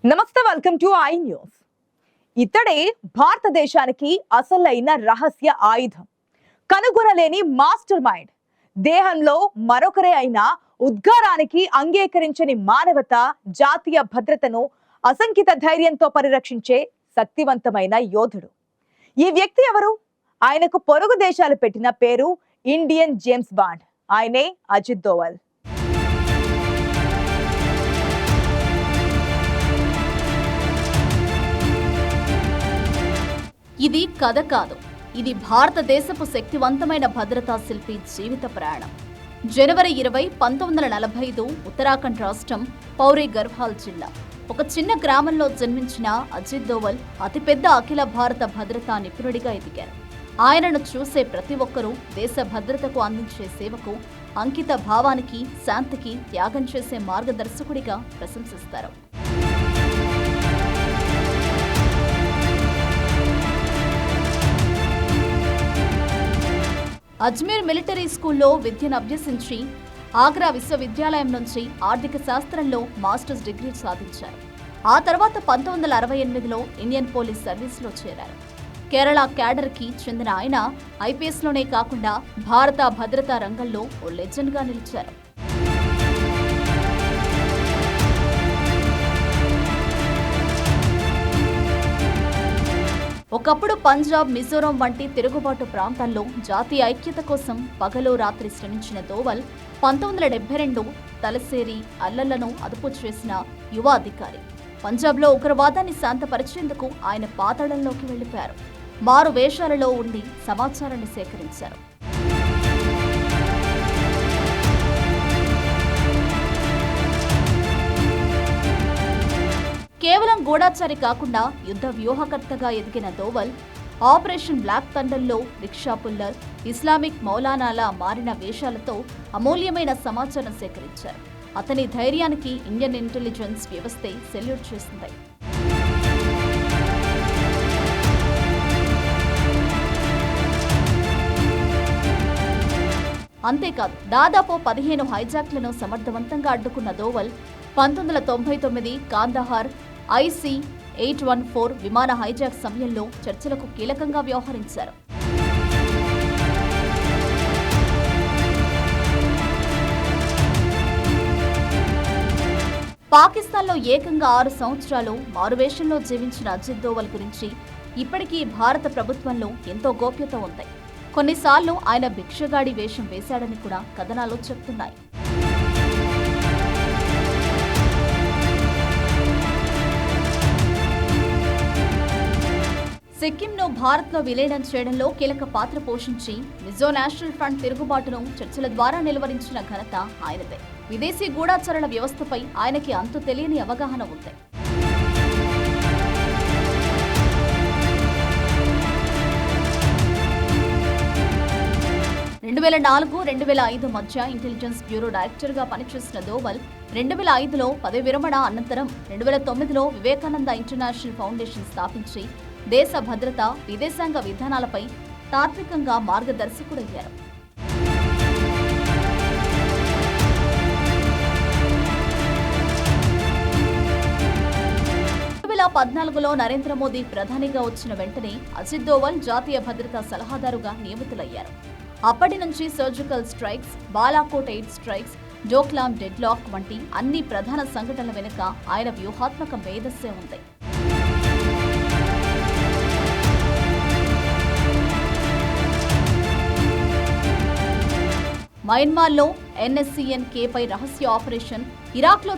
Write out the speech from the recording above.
నమస్తే, welcome to I news. ఇతడే భారతదేశానికి అసలైన రహస్య ఆయుధం, కనుగొనలేని మాస్టర్ మైండ్. దేహంలో మరొకరే అయిన ఉద్గారానికి అంగీకరించని మానవత, జాతీయ భద్రతను అసంఖ్యాత ధైర్యంతో పరిరక్షించే శక్తివంతమైన యోధుడు. ఈ వ్యక్తి ఎవరు? ఆయనకు పొరుగు దేశాలు పెట్టిన పేరు ఇండియన్ జేమ్స్ బాండ్. ఆయనే అజిత్ దోవల్. ఇది కథ కాదు, ఇది భారతదేశపు శక్తివంతమైన భద్రతా శిల్పి జీవిత ప్రయాణం. జనవరి 20, 1945 ఉత్తరాఖండ్ రాష్ట్రం పౌరీ గర్వాల్ జిల్లా ఒక చిన్న గ్రామంలో జన్మించిన అజిత్ దోవల్ అతిపెద్ద అఖిల భారత భద్రతా నిపుణుడిగా ఎదిగారు. ఆయనను చూసే ప్రతి ఒక్కరూ దేశ భద్రతకు అందించే సేవకు, అంకిత భావానికి, శాంతికి త్యాగం చేసే మార్గదర్శకుడిగా ప్రశంసిస్తారు. అజ్మీర్ మిలిటరీ స్కూల్లో విద్యను అభ్యసించి ఆగ్రా విశ్వవిద్యాలయం నుంచి ఆర్థిక శాస్త్రంలో మాస్టర్స్ డిగ్రీ సాధించారు. ఆ తర్వాత 1968లో ఇండియన్ పోలీస్ సర్వీస్లో చేరారు. కేరళ క్యాడర్కి చెందిన ఆయన ఐపీఎస్లోనే కాకుండా భారత భద్రతా రంగంలో ఓ లెజెండ్గా నిలిచారు. ఒకప్పుడు పంజాబ్, మిజోరాం వంటి తిరుగుబాటు ప్రాంతాల్లో జాతీయ ఐక్యత కోసం పగలు రాత్రి శ్రమించిన దోవల్ 1972 తలసేరి అల్లర్లను అదుపు చేసిన యువ అధికారి. పంజాబ్లో ఉగ్రవాదాన్ని శాంతపరిచేందుకు ఆయన పాతాళంలోకి వెళ్లిపోయారు. మారు వేషాలలో ఉండి సమాచారాన్ని సేకరించారు. కేవలం గూఢాచారి కాకుండా యుద్ధ వ్యూహకర్తగా ఎదిగిన దోవల్ ఆపరేషన్ బ్లాక్ థండర్లో రిక్షా పుల్లర్, ఇస్లామిక్ మౌలానాలా మారిన వేషాలతో అమూల్యమైన సమాచారం సేకరించారు. అతని ధైర్యానికి ఇండియన్ ఇంటెలిజెన్స్ వ్యవస్థే సెల్యూట్ చేసింది. అంతేకాదు, దాదాపు 15 హైజాక్లను సమర్థవంతంగా అడ్డుకున్న దోవల్ 1999 కాందహార్ IC-814 విమాన హైజాక్ సమయంలో చర్చలకు కీలకంగా వ్యవహరించారు. పాకిస్తాన్లో ఏకంగా 6 సంవత్సరాలు మారువేషంలో జీవించిన అజిత్ దోవల్ గురించి ఇప్పటికీ భారత ప్రభుత్వంలో ఎంతో గోప్యత ఉంది. కొన్నిసార్లు ఆయన భిక్షగాడి వేషం వేశాడని కూడా కథనాలు చెప్తున్నాయి. సిక్కింను భారత్లో విలీనం చేయడంలో కీలక పాత్ర పోషించి మిజో నేషనల్ ఫ్రంట్ తిరుగుబాటును చర్చల ద్వారా నిలువరించిన ఘనత ఆయనదే. విదేశీ గూఢాచరణ వ్యవస్థపై ఆయనకి అంతు తెలియని అవగాహన ఉంది. 2004-2005 మధ్య ఇంటెలిజెన్స్ బ్యూరో డైరెక్టర్గా పనిచేసిన దోవల్ 2005లో పదవి విరమణ అనంతరం 2009లో వివేకానంద ఇంటర్నేషనల్ ఫౌండేషన్ స్థాపించి దేశ భద్రత, విదేశాంగ విధానాలపై తాత్వికంగా మార్గదర్శకుడయ్యారు. 2014లో నరేంద్ర మోదీ ప్రధానిగా వచ్చిన వెంటనే అజిత్ దోవల్ జాతీయ భద్రతా సలహాదారుగా నియమితులయ్యారు. అప్పటి నుంచి surgical strikes, Balakot air strikes, Doklam deadlock వంటి అన్ని ప్రధాన సంఘటనల వెనుక ఆయన వ్యూహాత్మక మేధస్సే ఉంది. మయన్మార్లో NSCN-K పై రహస్య ఆపరేషన్, ఇరాక్లో